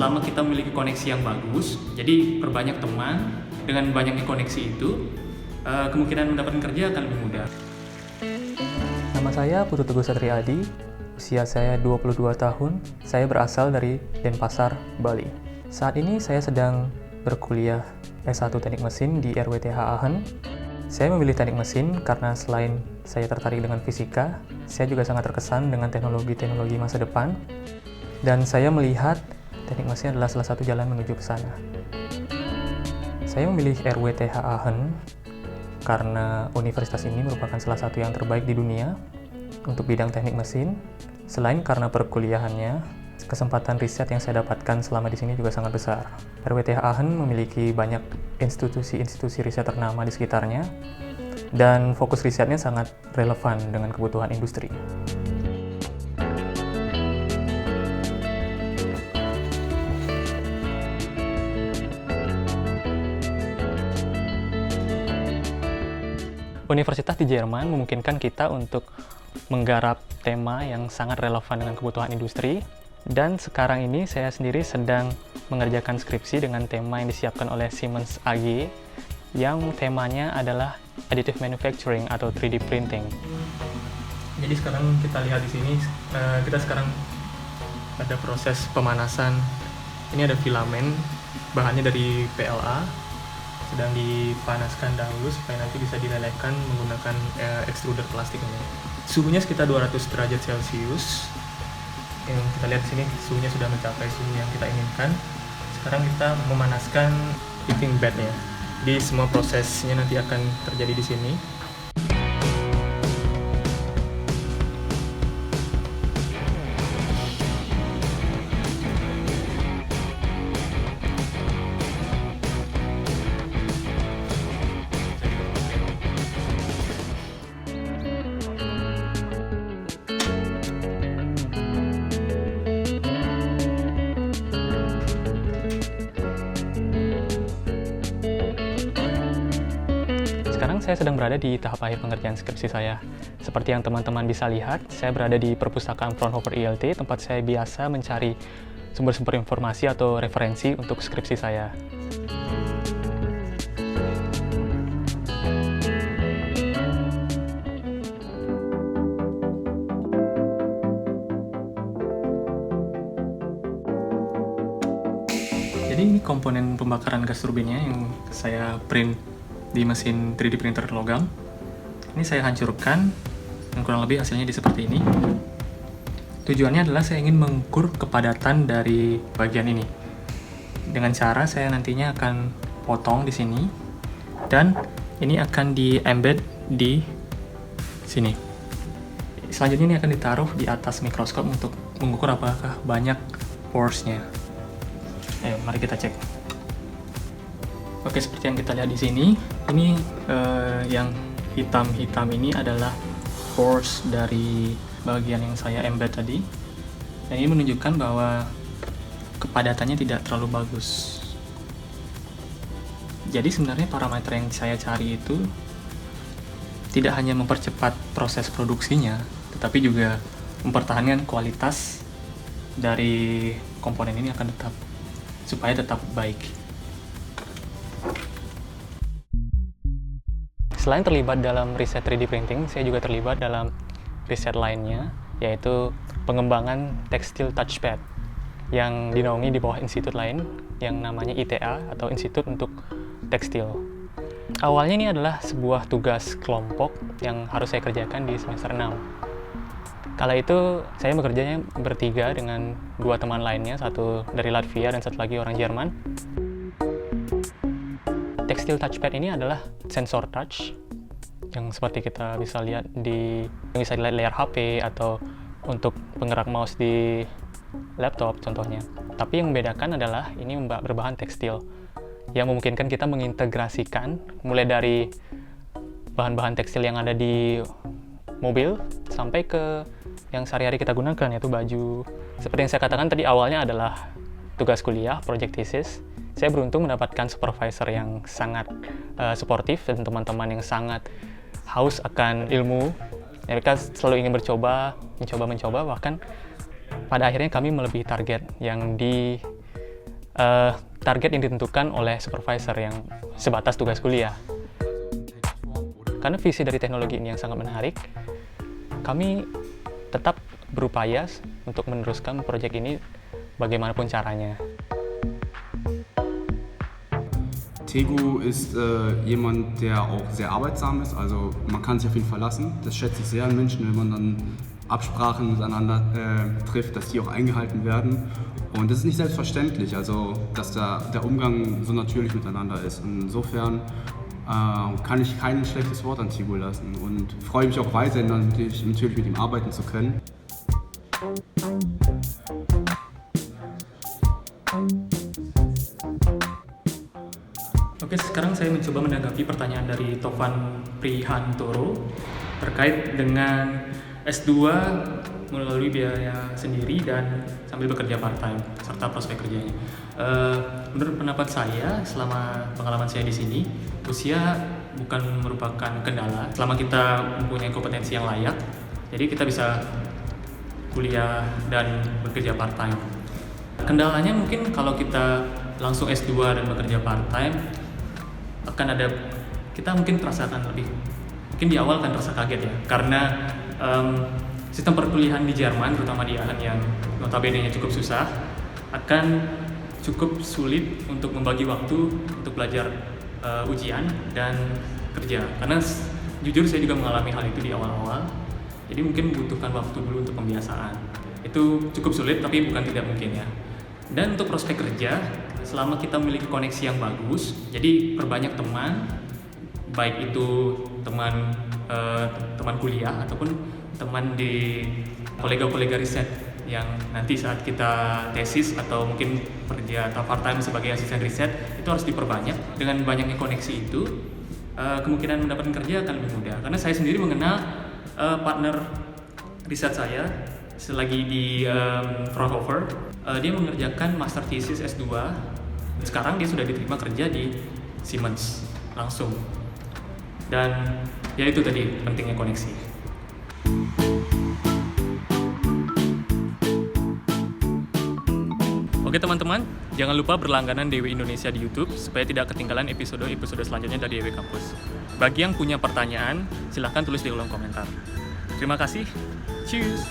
selama kita memiliki koneksi yang bagus, jadi perbanyak teman, dengan banyaknya koneksi itu, kemungkinan mendapatkan kerja akan lebih mudah. Nama saya Putu Teguh Satriadi, usia saya 22 tahun, saya berasal dari Denpasar, Bali. Saat ini saya sedang berkuliah S1 Teknik Mesin di RWTH Aachen. Saya memilih teknik mesin karena selain saya tertarik dengan fisika, saya juga sangat terkesan dengan teknologi-teknologi masa depan, dan saya melihat teknik mesin adalah salah satu jalan menuju ke sana. Saya memilih RWTH Aachen karena universitas ini merupakan salah satu yang terbaik di dunia untuk bidang teknik mesin. Selain karena perkuliahannya, kesempatan riset yang saya dapatkan selama di sini juga sangat besar. RWTH Aachen memiliki banyak institusi-institusi riset ternama di sekitarnya, dan fokus risetnya sangat relevan dengan kebutuhan industri. Universitas di Jerman memungkinkan kita untuk menggarap tema yang sangat relevan dengan kebutuhan industri, dan sekarang ini saya sendiri sedang mengerjakan skripsi dengan tema yang disiapkan oleh Siemens AG yang temanya adalah additive manufacturing atau 3D printing. Jadi sekarang kita lihat di sini, kita sekarang ada proses pemanasan. Ini ada filamen, bahannya dari PLA, sedang dipanaskan dahulu supaya nanti bisa dilelehkan menggunakan extruder plastik ini. Suhunya sekitar 200 derajat Celcius. Yang kita lihat di sini suhunya sudah mencapai suhu yang kita inginkan. Sekarang kita memanaskan heating bednya. Jadi semua prosesnya nanti akan terjadi di sini. Sekarang saya sedang berada di tahap akhir pengerjaan skripsi saya. Seperti yang teman-teman bisa lihat, saya berada di perpustakaan Fraunhofer ILT, tempat saya biasa mencari sumber-sumber informasi atau referensi untuk skripsi saya. Jadi ini komponen pembakaran gas turbinnya yang saya print di mesin 3D printer logam. Ini saya hancurkan dan kurang lebih hasilnya seperti ini. Tujuannya adalah saya ingin mengukur kepadatan dari bagian ini. Dengan cara saya nantinya akan potong di sini dan ini akan di-embed di sini. Selanjutnya ini akan ditaruh di atas mikroskop untuk mengukur apakah banyak pores-nya. Mari kita cek. Oke, seperti yang kita lihat di sini, ini yang hitam-hitam ini adalah pores dari bagian yang saya embed tadi. Dan ini menunjukkan bahwa kepadatannya tidak terlalu bagus. Jadi sebenarnya parameter yang saya cari itu tidak hanya mempercepat proses produksinya, tetapi juga mempertahankan kualitas dari komponen ini akan supaya tetap baik. Selain terlibat dalam riset 3D printing, saya juga terlibat dalam riset lainnya, yaitu pengembangan tekstil touchpad yang dinaungi di bawah institut lain yang namanya ITA atau Institut untuk Tekstil. Awalnya ini adalah sebuah tugas kelompok yang harus saya kerjakan di semester 6. Kala itu saya bekerjanya bertiga dengan dua teman lainnya, satu dari Latvia dan satu lagi orang Jerman. Tekstil touchpad ini adalah sensor touch yang seperti kita bisa lihat bisa dilihat layar HP atau untuk penggerak mouse di laptop contohnya. Tapi yang membedakan adalah ini berbahan tekstil yang memungkinkan kita mengintegrasikan mulai dari bahan-bahan tekstil yang ada di mobil sampai ke yang sehari-hari kita gunakan, yaitu baju. Seperti yang saya katakan tadi, awalnya adalah tugas kuliah, project thesis. Saya beruntung mendapatkan supervisor yang sangat suportif dan teman-teman yang sangat haus akan ilmu. Mereka selalu ingin mencoba, bahkan pada akhirnya kami melebihi target yang target yang ditentukan oleh supervisor yang sebatas tugas kuliah. Karena visi dari teknologi ini yang sangat menarik, kami tetap berupaya untuk meneruskan proyek ini bagaimanapun caranya. Tego ist jemand, der auch sehr arbeitsam ist, also man kann sich auf ihn verlassen. Das schätze ich sehr an Menschen, wenn man dann Absprachen miteinander trifft, dass die auch eingehalten werden. Und das ist nicht selbstverständlich, also dass der Umgang so natürlich miteinander ist. Und insofern kann ich kein schlechtes Wort an Tego lassen und freue mich auch weiterhin natürlich mit ihm arbeiten zu können. Oke, sekarang saya mencoba menanggapi pertanyaan dari Tovan Prihantoro terkait dengan S2 melalui biaya sendiri dan sambil bekerja part-time serta prospek kerjanya. Menurut pendapat saya, selama pengalaman saya di sini, usia bukan merupakan kendala selama kita mempunyai kompetensi yang layak. Jadi kita bisa kuliah dan bekerja part-time. Kendalanya mungkin kalau kita langsung S2 dan bekerja part-time, akan ada, kita mungkin terasakan lebih, mungkin di awal akan terasa kaget ya, karena sistem perkuliahan di Jerman, terutama di Aachen yang notabene-nya cukup susah, akan cukup sulit untuk membagi waktu untuk belajar ujian dan kerja, karena jujur saya juga mengalami hal itu di awal-awal, jadi mungkin membutuhkan waktu dulu untuk pembiasaan. Itu cukup sulit tapi bukan tidak mungkin ya. Dan untuk prospek kerja, selama kita memiliki koneksi yang bagus, jadi perbanyak teman, baik itu teman kuliah ataupun teman di kolega-kolega riset yang nanti saat kita tesis atau mungkin kerja atau part-time sebagai asisten riset, itu harus diperbanyak. Dengan banyaknya koneksi itu, kemungkinan mendapatkan kerja akan lebih mudah. Karena saya sendiri mengenal partner riset saya selagi di Fraunhofer, dia mengerjakan master thesis S2. Sekarang dia sudah diterima kerja di Siemens langsung. Dan ya itu tadi pentingnya koneksi. Oke teman-teman, jangan lupa berlangganan DW Indonesia di YouTube supaya tidak ketinggalan episode-episode selanjutnya dari DW Kampus. Bagi yang punya pertanyaan, silahkan tulis di kolom komentar. Terima kasih. Cheers!